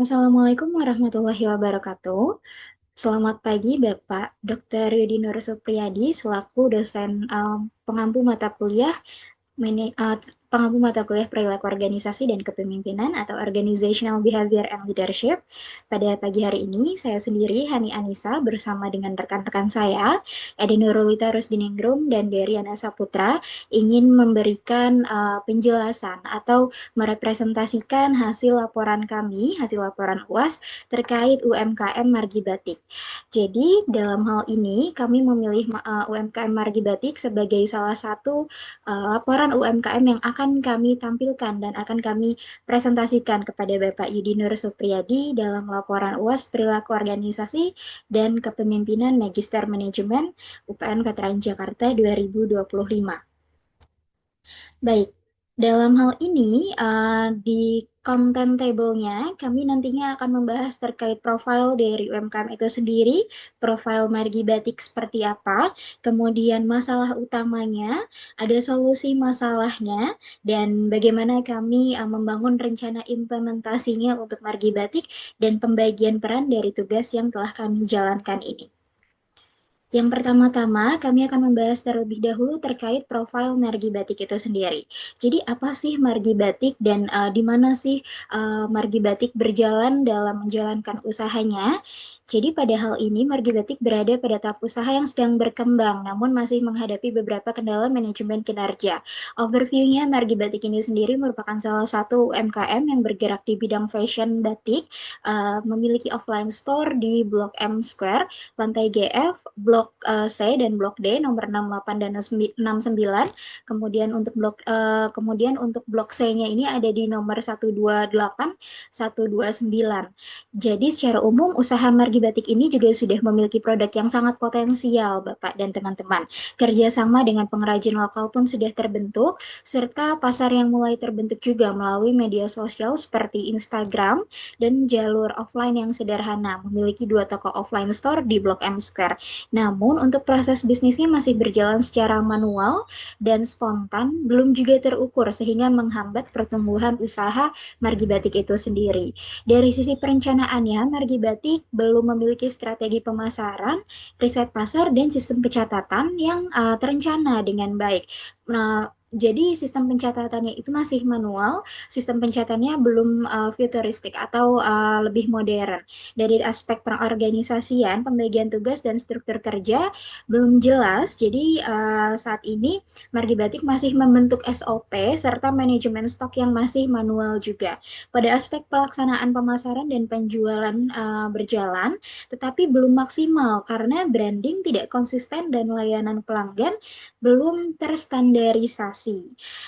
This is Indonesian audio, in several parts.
Assalamualaikum warahmatullahi wabarakatuh. Selamat pagi Bapak Dr. Yudi Nur Supriyadi selaku dosen pengampu mata kuliah Mene- uh, pengampu mata kuliah perilaku organisasi dan kepemimpinan atau Organizational Behavior and Leadership. Pada pagi hari ini, saya sendiri, Hani Anissa, bersama dengan rekan-rekan saya, Edi Nurulita Rusdiningrum dan Deriana Saputra, ingin memberikan penjelasan atau merepresentasikan hasil laporan kami, hasil laporan UAS terkait UMKM Margi Batik. Jadi, dalam hal ini, kami memilih UMKM Margi Batik sebagai salah satu laporan UMKM yang akan kami tampilkan dan akan kami presentasikan kepada Bapak Yudi Nur Supriyadi dalam laporan UAS Perilaku Organisasi dan Kepemimpinan Magister Manajemen UPN Veteran Jakarta 2025. Baik, dalam hal ini di konten table-nya kami nantinya akan membahas terkait profil dari UMKM itu sendiri, profil Margi Batik seperti apa, kemudian masalah utamanya, ada solusi masalahnya, dan bagaimana kami membangun rencana implementasinya untuk Margi Batik dan pembagian peran dari tugas yang telah kami jalankan ini. Yang pertama-tama, kami akan membahas terlebih dahulu terkait profil margi batik itu sendiri. Jadi, apa sih margi batik dan di mana sih margi batik berjalan dalam menjalankan usahanya? Jadi, pada hal ini, margi batik berada pada tahap usaha yang sedang berkembang, namun masih menghadapi beberapa kendala manajemen kinerja. Overview-nya, margi batik ini sendiri merupakan salah satu UMKM yang bergerak di bidang fashion batik, memiliki offline store di Blok M Square, lantai GF, blok C dan blok D nomor 68 dan 69. Kemudian untuk blok C-nya ini ada di nomor 128, 129. Jadi secara umum usaha margi batik ini juga sudah memiliki produk yang sangat potensial Bapak dan teman-teman. Kerjasama dengan pengrajin lokal pun sudah terbentuk, serta pasar yang mulai terbentuk juga melalui media sosial seperti Instagram dan jalur offline yang sederhana, memiliki dua toko offline store di Blok M Square. Namun untuk proses bisnisnya masih berjalan secara manual dan spontan, belum juga terukur sehingga menghambat pertumbuhan usaha Margi Batik itu sendiri. Dari sisi perencanaannya, Margi Batik belum memiliki strategi pemasaran, riset pasar, dan sistem pencatatan yang terencana dengan baik. Nah, jadi sistem pencatatannya itu masih manual, sistem pencatatannya belum futuristik atau lebih modern. Dari aspek pengorganisasian, pembagian tugas dan struktur kerja belum jelas. Jadi saat ini Margi Batik masih membentuk SOP serta manajemen stok yang masih manual juga. Pada aspek pelaksanaan pemasaran dan penjualan berjalan, tetapi belum maksimal karena branding tidak konsisten dan layanan pelanggan belum terstandarisasi.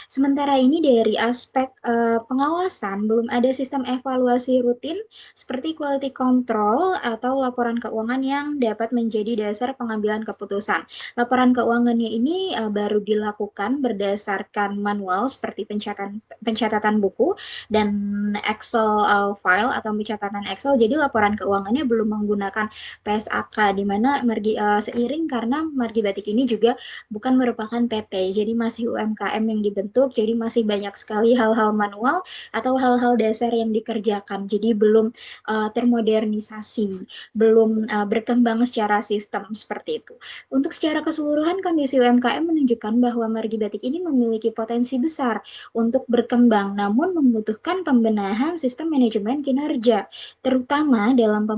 Sementara ini dari aspek pengawasan belum ada sistem evaluasi rutin seperti quality control atau laporan keuangan yang dapat menjadi dasar pengambilan keputusan. Laporan keuangannya ini baru dilakukan berdasarkan manual seperti pencatatan buku dan Excel file atau pencatatan Excel. Jadi laporan keuangannya belum menggunakan PSAK di mana seiring karena Margi Batik ini juga bukan merupakan PT, jadi masih UMKM yang dibentuk, jadi masih banyak sekali hal-hal manual atau hal-hal dasar yang dikerjakan, jadi belum termodernisasi, belum berkembang secara sistem seperti itu. Untuk secara keseluruhan kondisi UMKM menunjukkan bahwa Margi Batik ini memiliki potensi besar untuk berkembang, namun membutuhkan pembenahan sistem manajemen kinerja, terutama dalam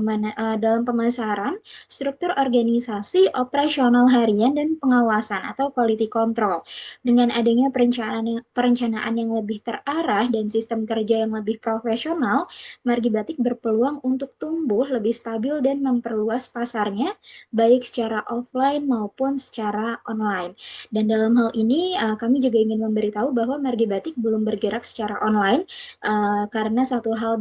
pemasaran, struktur organisasi, operasional harian, dan pengawasan atau quality control. Dengan adanya perencanaan yang lebih terarah dan sistem kerja yang lebih profesional, Margi Batik berpeluang untuk tumbuh lebih stabil dan memperluas pasarnya, baik secara offline maupun secara online. Dan dalam hal ini, kami juga ingin memberitahu bahwa Margi Batik belum bergerak secara online karena satu hal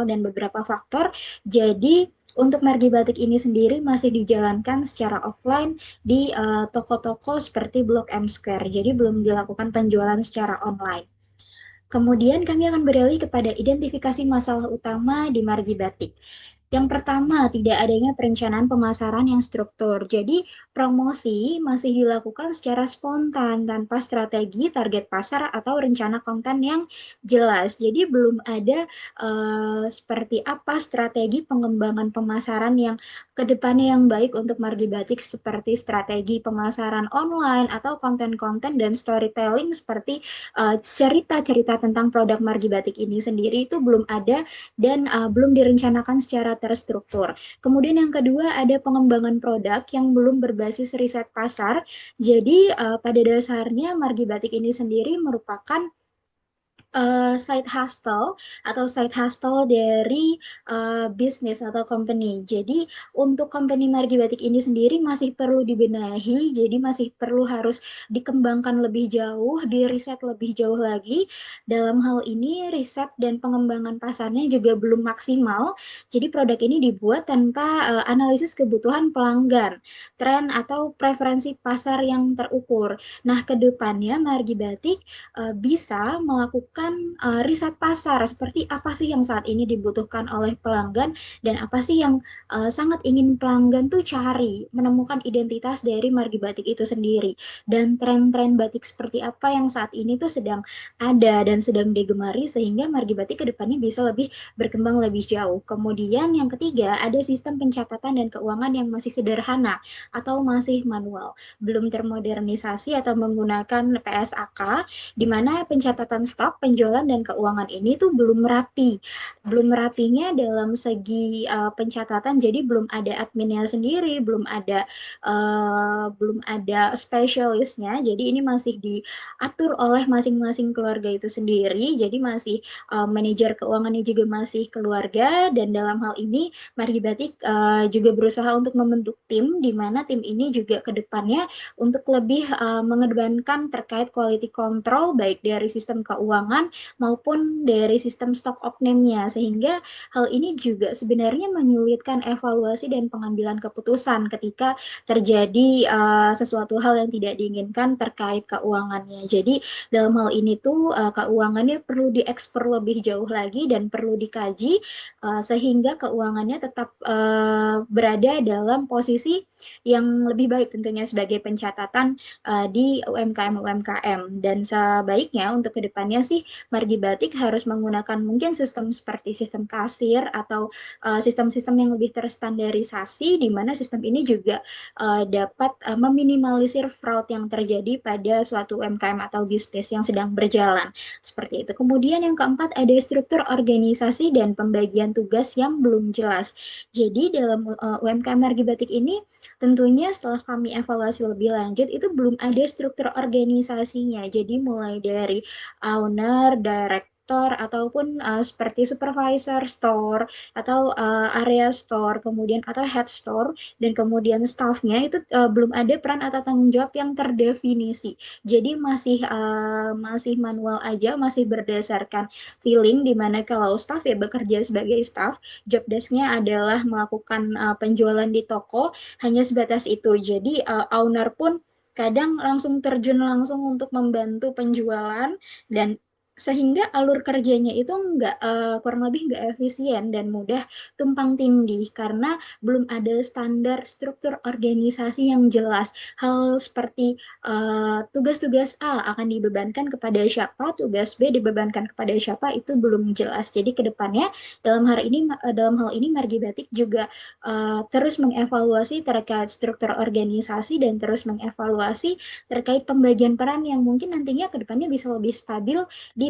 dan beberapa faktor. Jadi untuk margi batik ini sendiri masih dijalankan secara offline di toko-toko seperti Blok M Square. Jadi belum dilakukan penjualan secara online. Kemudian kami akan beralih kepada identifikasi masalah utama di margi batik. Yang pertama, tidak adanya perencanaan pemasaran yang struktur. Jadi, promosi masih dilakukan secara spontan tanpa strategi, target pasar, atau rencana konten yang jelas. Jadi, belum ada seperti apa strategi pengembangan pemasaran yang kedepannya yang baik untuk Margi Batik, seperti strategi pemasaran online atau konten-konten dan storytelling seperti cerita-cerita tentang produk Margi Batik ini sendiri itu belum ada dan belum direncanakan secara terstruktur. Kemudian yang kedua ada pengembangan produk yang belum berbasis riset pasar. Jadi pada dasarnya Margi Batik ini sendiri merupakan side hustle atau side hustle dari bisnis atau company. Jadi untuk company Margi Batik ini sendiri masih perlu dibenahi, jadi masih perlu harus dikembangkan lebih jauh, diriset lebih jauh lagi. Dalam hal ini riset dan pengembangan pasarnya juga belum maksimal. Jadi produk ini dibuat tanpa analisis kebutuhan pelanggan, tren atau preferensi pasar yang terukur. Nah, ke depannya Margi Batik bisa melakukan riset pasar seperti apa sih yang saat ini dibutuhkan oleh pelanggan dan apa sih yang sangat ingin pelanggan tuh cari, menemukan identitas dari margi batik itu sendiri dan tren-tren batik seperti apa yang saat ini tuh sedang ada dan sedang digemari sehingga margi batik ke depannya bisa lebih berkembang lebih jauh. Kemudian yang ketiga ada sistem pencatatan dan keuangan yang masih sederhana atau masih manual, belum termodernisasi atau menggunakan PSAK di mana pencatatan stok, penjualan dan keuangan ini tuh belum rapi. Belum rapinya dalam segi pencatatan, jadi belum ada adminnya sendiri, belum ada spesialisnya. Jadi ini masih diatur oleh masing-masing keluarga itu sendiri. Jadi masih manajer keuangannya juga masih keluarga dan dalam hal ini Margi Batik juga berusaha untuk membentuk tim di mana tim ini juga ke depannya untuk lebih mengedepankan terkait quality control baik dari sistem keuangan maupun dari sistem stock opening-nya sehingga hal ini juga sebenarnya menyulitkan evaluasi dan pengambilan keputusan ketika terjadi sesuatu hal yang tidak diinginkan terkait keuangannya. Jadi dalam hal ini tuh keuangannya perlu diekspor lebih jauh lagi dan perlu dikaji sehingga keuangannya tetap berada dalam posisi yang lebih baik tentunya sebagai pencatatan di UMKM-UMKM. Dan sebaiknya untuk kedepannya sih Margi Batik harus menggunakan mungkin sistem seperti sistem kasir atau sistem-sistem yang lebih terstandarisasi di mana sistem ini juga dapat meminimalisir fraud yang terjadi pada suatu UMKM atau bisnis yang sedang berjalan. Seperti itu. Kemudian yang keempat ada struktur organisasi dan pembagian tugas yang belum jelas. Jadi dalam UMKM Margi Batik ini tentunya setelah kami evaluasi lebih lanjut itu belum ada struktur organisasinya. Jadi mulai dari owner, director ataupun seperti supervisor store atau area store, kemudian atau head store dan kemudian staffnya itu belum ada peran atau tanggung jawab yang terdefinisi. Jadi masih manual aja, masih berdasarkan feeling di mana kalau staff ya bekerja sebagai staff, job desk-nya adalah melakukan penjualan di toko hanya sebatas itu. Jadi owner pun kadang langsung terjun langsung untuk membantu penjualan dan sehingga alur kerjanya itu nggak kurang lebih nggak efisien dan mudah tumpang tindih karena belum ada standar struktur organisasi yang jelas. Hal seperti tugas-tugas A akan dibebankan kepada siapa, tugas B dibebankan kepada siapa itu belum jelas. Jadi kedepannya dalam hal ini Margi Batik juga terus mengevaluasi terkait struktur organisasi dan terus mengevaluasi terkait pembagian peran yang mungkin nantinya ke depannya bisa lebih stabil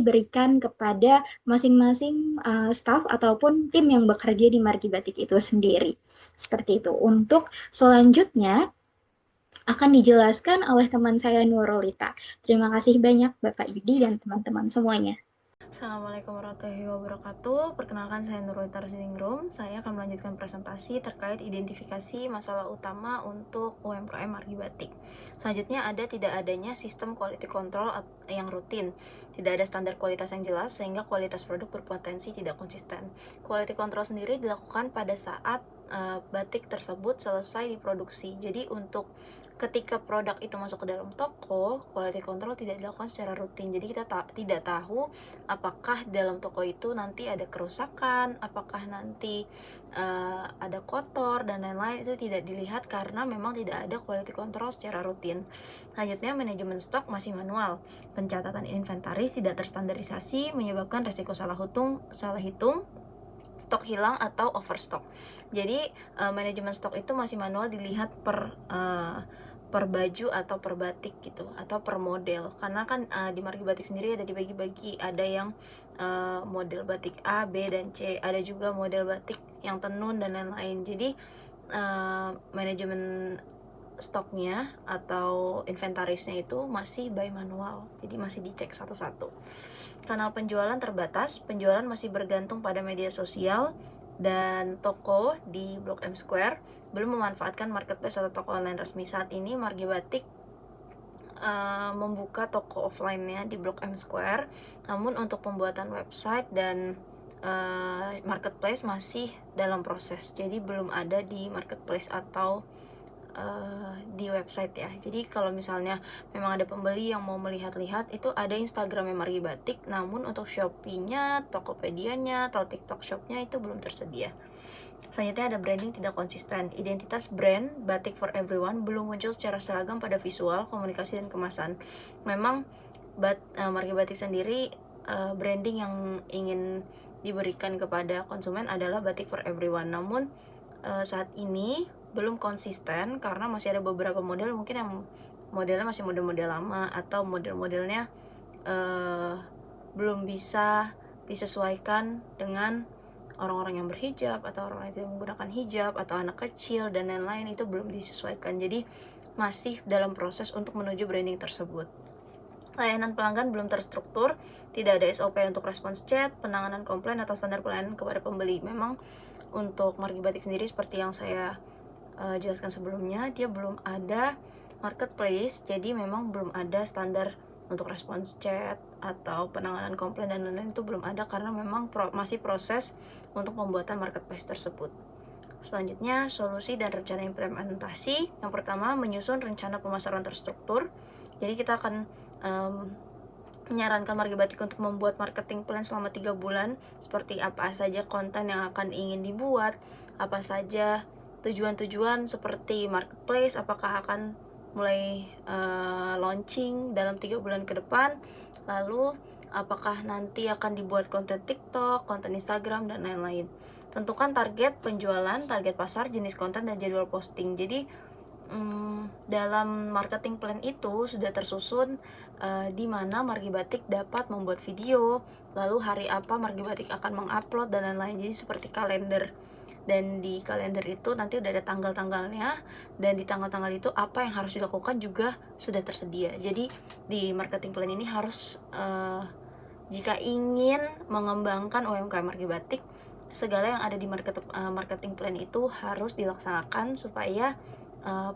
diberikan kepada masing-masing staff ataupun tim yang bekerja di Margi Batik itu sendiri. Seperti itu. Untuk selanjutnya akan dijelaskan oleh teman saya Nurulita. Terima kasih banyak Bapak Yudi dan teman-teman semuanya. Assalamualaikum warahmatullahi wabarakatuh. Perkenalkan saya Nurul Tarsiningrum. Saya akan melanjutkan presentasi terkait identifikasi masalah utama untuk UMKM Margi Batik. Selanjutnya ada tidak adanya sistem quality control yang rutin. Tidak ada standar kualitas yang jelas sehingga kualitas produk berpotensi tidak konsisten. Quality control sendiri dilakukan pada saat batik tersebut selesai diproduksi. Jadi untuk ketika produk itu masuk ke dalam toko, quality control tidak dilakukan secara rutin. Jadi kita tidak tahu apakah dalam toko itu nanti ada kerusakan, apakah nanti ada kotor dan lain-lain, itu tidak dilihat karena memang tidak ada quality control secara rutin. Selanjutnya, manajemen stok masih manual. Pencatatan inventaris tidak terstandarisasi menyebabkan resiko salah hitung, stok hilang atau overstock. Jadi manajemen stok itu masih manual, dilihat per baju atau per batik gitu, atau per model, karena kan di Margi Batik sendiri ada dibagi-bagi, ada yang model batik A, B, dan C, ada juga model batik yang tenun dan lain-lain. Jadi manajemen stoknya atau inventarisnya itu masih by manual, jadi masih dicek satu-satu. Kanal penjualan terbatas, penjualan masih bergantung pada media sosial, dan toko di Blok M Square belum memanfaatkan marketplace atau toko online resmi. Saat ini Margi Batik membuka toko offline-nya di Blok M Square, namun untuk pembuatan website dan marketplace masih dalam proses, jadi belum ada di marketplace atau di website ya. Jadi kalau misalnya memang ada pembeli yang mau melihat-lihat, itu ada Instagramnya Margi Batik, namun untuk Shopee-nya, Tokopedia-nya, atau TikTok Shop-nya itu belum tersedia. Selanjutnya ada branding tidak konsisten. Identitas brand Batik for Everyone belum muncul secara seragam pada visual, komunikasi, dan kemasan. Memang Margi Batik sendiri branding yang ingin diberikan kepada konsumen adalah Batik for Everyone, namun saat ini belum konsisten karena masih ada beberapa model mungkin yang modelnya masih model-model lama, atau model-modelnya belum bisa disesuaikan dengan orang-orang yang berhijab, atau orang yang tidak menggunakan hijab, atau anak kecil dan lain-lain, itu belum disesuaikan. Jadi masih dalam proses untuk menuju branding tersebut. Layanan pelanggan belum terstruktur, tidak ada SOP untuk respons chat, penanganan komplain, atau standar pelayanan kepada pembeli. Memang untuk Margi Batik sendiri, seperti yang saya jelaskan sebelumnya, dia belum ada marketplace, jadi memang belum ada standar untuk respons chat atau penanganan komplain dan lain-lain, itu belum ada karena memang masih proses untuk pembuatan marketplace tersebut. Selanjutnya, solusi dan rencana implementasi. Yang pertama, menyusun rencana pemasaran terstruktur. Jadi kita akan menyarankan Margi Batik untuk membuat marketing plan selama 3 bulan, seperti apa saja konten yang akan ingin dibuat, apa saja tujuan-tujuan seperti marketplace, apakah akan mulai launching dalam 3 bulan ke depan, lalu apakah nanti akan dibuat konten TikTok, konten Instagram, dan lain-lain. Tentukan target penjualan, target pasar, jenis konten, dan jadwal posting. Jadi dalam marketing plan itu sudah tersusun di mana Margi Batik dapat membuat video, lalu hari apa Margi Batik akan mengupload, dan lain-lain. Jadi seperti kalender, dan di kalender itu nanti udah ada tanggal-tanggalnya, dan di tanggal-tanggal itu apa yang harus dilakukan juga sudah tersedia. Jadi di marketing plan ini harus jika ingin mengembangkan UMKM Margi Batik, segala yang ada di marketing plan itu harus dilaksanakan supaya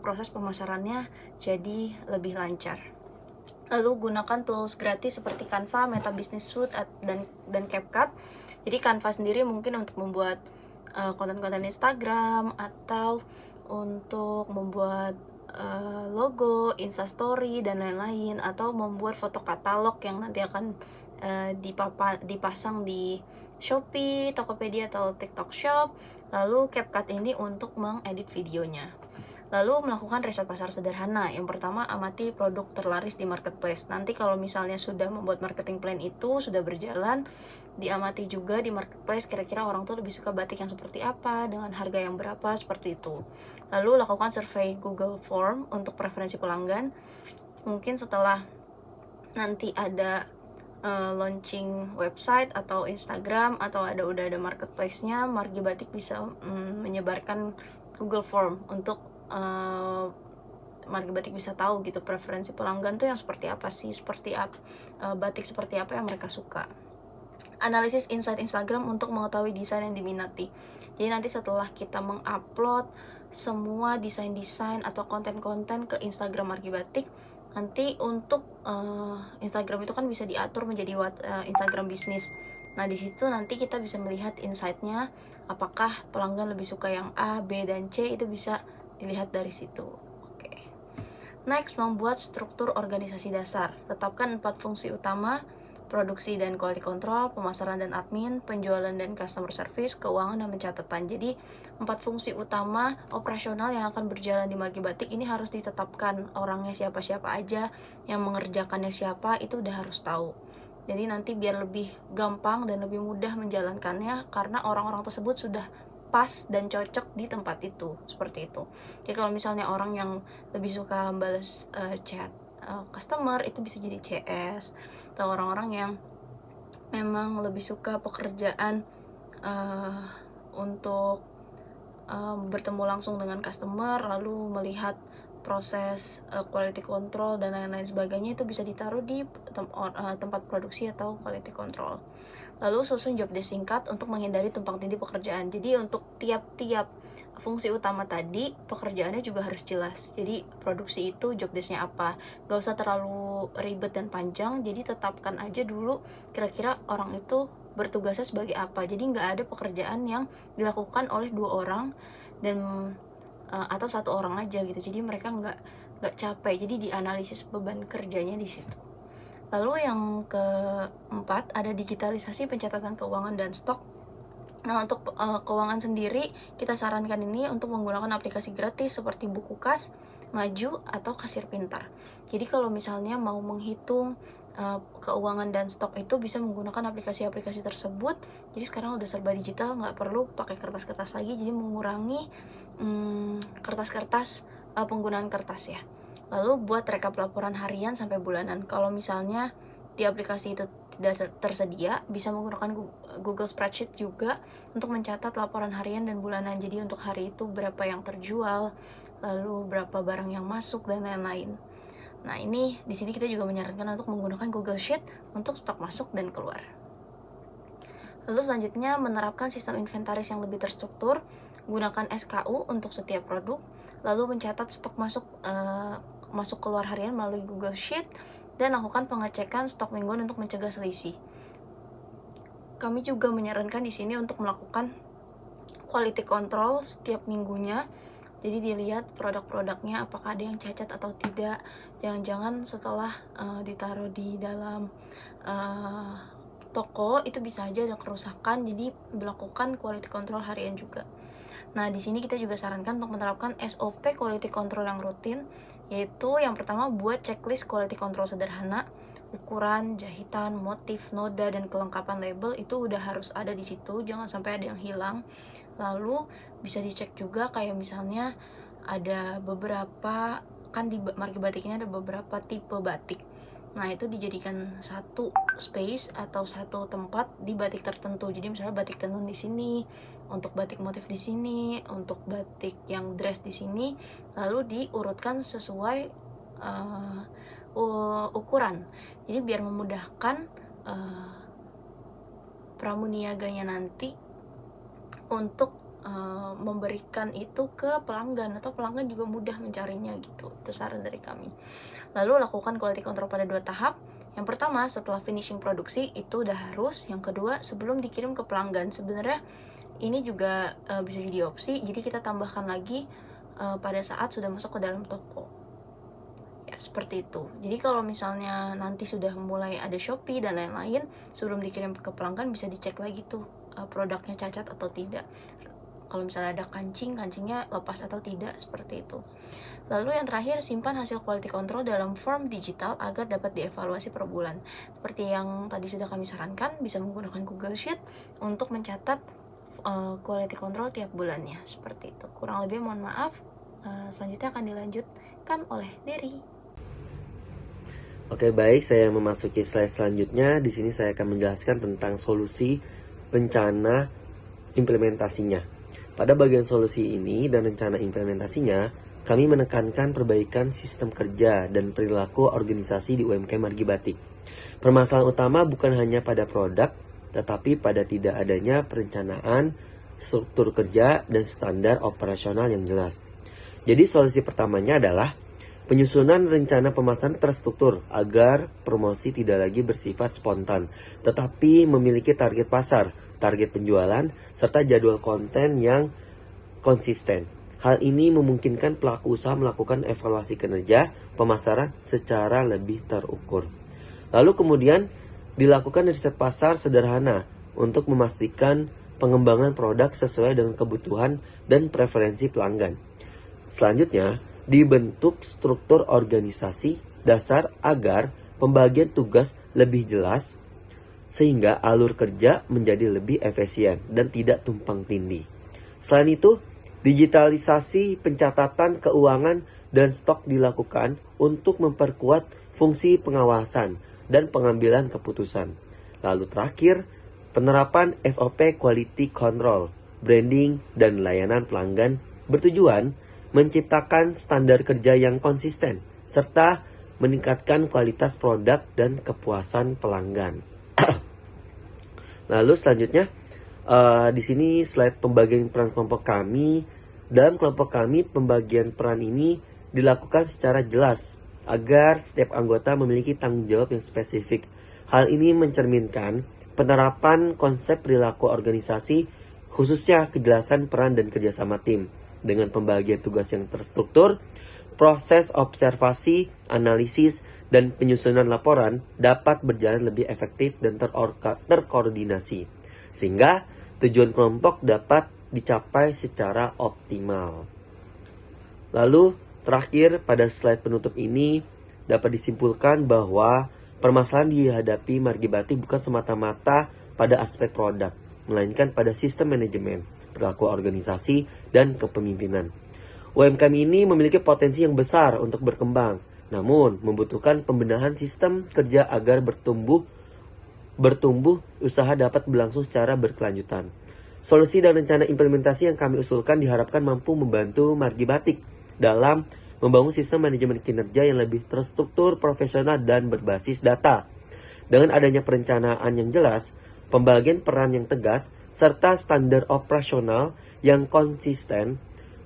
proses pemasarannya jadi lebih lancar. Lalu gunakan tools gratis seperti Canva, Meta Business Suite, dan CapCut. Jadi Canva sendiri mungkin untuk membuat konten-konten Instagram, atau untuk membuat logo, Instastory, dan lain-lain, atau membuat foto katalog yang nanti akan dipasang di Shopee, Tokopedia, atau TikTok Shop. Lalu CapCut ini untuk mengedit videonya. Lalu melakukan riset pasar sederhana. Yang pertama, amati produk terlaris di marketplace. Nanti kalau misalnya sudah membuat marketing plan itu sudah berjalan, diamati juga di marketplace kira-kira orang tuh lebih suka batik yang seperti apa, dengan harga yang berapa, seperti itu. Lalu lakukan survei Google Form untuk preferensi pelanggan. Mungkin setelah nanti ada launching website atau Instagram, atau udah ada marketplace-nya, Margi Batik bisa menyebarkan Google Form untuk Margi Batik bisa tahu gitu preferensi pelanggan tuh yang seperti apa sih, batik seperti apa yang mereka suka. Analisis insight Instagram untuk mengetahui desain yang diminati. Jadi nanti setelah kita mengupload semua desain-desain atau konten-konten ke Instagram Margi Batik, nanti untuk Instagram itu kan bisa diatur menjadi Instagram bisnis. Nah, di situ nanti kita bisa melihat insight-nya, apakah pelanggan lebih suka yang A, B, dan C, itu bisa dilihat dari situ. Oke. Next, membuat struktur organisasi dasar. Tetapkan 4 fungsi utama: produksi dan quality control, pemasaran dan admin, penjualan dan customer service, keuangan dan pencatatan. Jadi 4 fungsi utama operasional yang akan berjalan di Margi Batik ini harus ditetapkan. Orangnya siapa-siapa aja, yang mengerjakannya siapa, itu udah harus tahu. Jadi nanti biar lebih gampang dan lebih mudah menjalankannya karena orang-orang tersebut sudah pas dan cocok di tempat itu, seperti itu. Jadi kalau misalnya orang yang lebih suka balas chat customer, itu bisa jadi CS. Atau orang-orang yang memang lebih suka pekerjaan untuk bertemu langsung dengan customer, lalu melihat proses quality control dan lain-lain sebagainya, itu bisa ditaruh di tempat produksi atau quality control. Lalu susun job desk singkat untuk menghindari tumpang tindih pekerjaan. Jadi untuk tiap-tiap fungsi utama tadi, pekerjaannya juga harus jelas. Jadi produksi itu job desknya apa, gak usah terlalu ribet dan panjang. Jadi tetapkan aja dulu kira-kira orang itu bertugasnya sebagai apa. Jadi nggak ada pekerjaan yang dilakukan oleh 2 orang dan atau 1 orang aja gitu. Jadi mereka nggak capek. Jadi dianalisis beban kerjanya di situ. Lalu yang keempat, ada digitalisasi pencatatan keuangan dan stok. Nah, untuk keuangan sendiri, kita sarankan ini untuk menggunakan aplikasi gratis seperti Buku Kas, Maju, atau Kasir Pintar. Jadi kalau misalnya mau menghitung keuangan dan stok itu bisa menggunakan aplikasi-aplikasi tersebut. Jadi sekarang udah serba digital, nggak perlu pakai kertas-kertas lagi, jadi mengurangi kertas-kertas, penggunaan kertas ya. Lalu buat rekap laporan harian sampai bulanan. Kalau misalnya di aplikasi itu tidak tersedia, bisa menggunakan Google Spreadsheet juga untuk mencatat laporan harian dan bulanan. Jadi untuk hari itu berapa yang terjual, lalu berapa barang yang masuk, dan lain-lain. Nah, ini di sini kita juga menyarankan untuk menggunakan Google Sheet untuk stok masuk dan keluar. Lalu selanjutnya, menerapkan sistem inventaris yang lebih terstruktur. Gunakan SKU untuk setiap produk, lalu mencatat stok masuk keluar harian melalui Google Sheet, dan lakukan pengecekan stok mingguan untuk mencegah selisih. Kami juga menyarankan di sini untuk melakukan quality control setiap minggunya. Jadi dilihat produk-produknya apakah ada yang cacat atau tidak. Jangan-jangan setelah ditaruh di dalam toko itu bisa aja ada kerusakan. Jadi melakukan quality control harian juga. Nah, di sini kita juga sarankan untuk menerapkan SOP quality control yang rutin, yaitu yang pertama, buat checklist quality control sederhana. Ukuran, jahitan, motif, noda, dan kelengkapan label itu udah harus ada di situ, jangan sampai ada yang hilang. Lalu bisa dicek juga kayak misalnya ada beberapa, kan di Margi Batik ini ada beberapa tipe batik. Nah, itu dijadikan satu space atau satu tempat di batik tertentu. Jadi misalnya batik tenun di sini, untuk batik motif di sini, untuk batik yang dress di sini, lalu diurutkan sesuai ukuran. Jadi biar memudahkan pramuniaganya nanti untuk memberikan itu ke pelanggan, atau pelanggan juga mudah mencarinya gitu. Itu saran dari kami. Lalu lakukan quality control pada 2 tahap. Yang pertama, setelah finishing produksi itu udah harus. Yang kedua, sebelum dikirim ke pelanggan. Sebenarnya ini juga bisa jadi opsi, jadi kita tambahkan lagi pada saat sudah masuk ke dalam toko. Ya, seperti itu. Jadi kalau misalnya nanti sudah mulai ada Shopee dan lain-lain, sebelum dikirim ke pelanggan bisa dicek lagi tuh produknya cacat atau tidak. Kalau misalnya ada kancingnya lepas atau tidak, seperti itu. Lalu yang terakhir, simpan hasil quality control dalam form digital agar dapat dievaluasi per bulan. Seperti yang tadi sudah kami sarankan, bisa menggunakan Google Sheet untuk mencatat quality control tiap bulannya, seperti itu. Kurang lebih mohon maaf. Selanjutnya akan dilanjutkan oleh Dery. Oke, baik, saya memasuki slide selanjutnya. Di sini saya akan menjelaskan tentang solusi, rencana, implementasinya. Pada bagian solusi ini dan rencana implementasinya, kami menekankan perbaikan sistem kerja dan perilaku organisasi di UMKM Margi Batik. Permasalahan utama bukan hanya pada produk, tetapi pada tidak adanya perencanaan, struktur kerja, dan standar operasional yang jelas. Jadi solusi pertamanya adalah Penyusunan rencana pemasaran terstruktur agar promosi tidak lagi bersifat spontan, tetapi memiliki target pasar, target penjualan, serta jadwal konten yang konsisten. Hal ini memungkinkan pelaku usaha melakukan evaluasi kinerja pemasaran secara lebih terukur. Lalu kemudian dilakukan riset pasar sederhana untuk memastikan pengembangan produk sesuai dengan kebutuhan dan preferensi pelanggan. Selanjutnya, dibentuk struktur organisasi dasar agar pembagian tugas lebih jelas sehingga alur kerja menjadi lebih efisien dan tidak tumpang tindih. Selain itu, digitalisasi pencatatan keuangan dan stok dilakukan untuk memperkuat fungsi pengawasan dan pengambilan keputusan. Lalu terakhir, penerapan SOP Quality Control, branding, dan layanan pelanggan bertujuan menciptakan standar kerja yang konsisten, serta meningkatkan kualitas produk dan kepuasan pelanggan. Lalu selanjutnya, di sini slide pembagian peran kelompok kami. Dalam kelompok kami, pembagian peran ini dilakukan secara jelas agar setiap anggota memiliki tanggung jawab yang spesifik. Hal ini mencerminkan penerapan konsep perilaku organisasi, khususnya kejelasan peran dan kerjasama tim. Dengan pembagian tugas yang terstruktur, proses observasi, analisis, dan penyusunan laporan dapat berjalan lebih efektif dan terkoordinasi, sehingga tujuan kelompok dapat dicapai secara optimal. Lalu, terakhir pada slide penutup ini dapat disimpulkan bahwa permasalahan dihadapi Margi Batik bukan semata-mata pada aspek produk, melainkan pada sistem manajemen, perilaku organisasi, dan kepemimpinan. UMKM ini memiliki potensi yang besar untuk berkembang, namun membutuhkan pembenahan sistem kerja agar bertumbuh usaha dapat berlangsung secara berkelanjutan. Solusi dan rencana implementasi yang kami usulkan diharapkan mampu membantu Margi Batik dalam membangun sistem manajemen kinerja yang lebih terstruktur, profesional, dan berbasis data. Dengan adanya perencanaan yang jelas, pembagian peran yang tegas, serta standar operasional yang konsisten,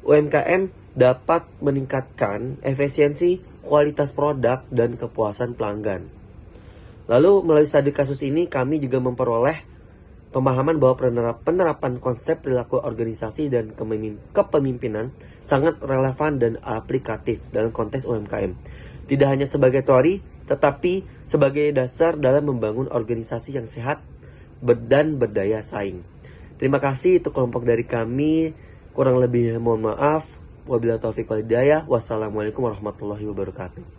UMKM dapat meningkatkan efisiensi, kualitas produk, dan kepuasan pelanggan. Lalu melalui studi kasus ini kami juga memperoleh pemahaman bahwa penerapan konsep perilaku organisasi dan kepemimpinan sangat relevan dan aplikatif dalam konteks UMKM. Tidak hanya sebagai teori, tetapi sebagai dasar dalam membangun organisasi yang sehat dan berdaya saing. Terima kasih untuk kelompok dari kami. Kurang lebih mohon maaf. Wabillahi taufiq wal hidayah. Wassalamualaikum warahmatullahi wabarakatuh.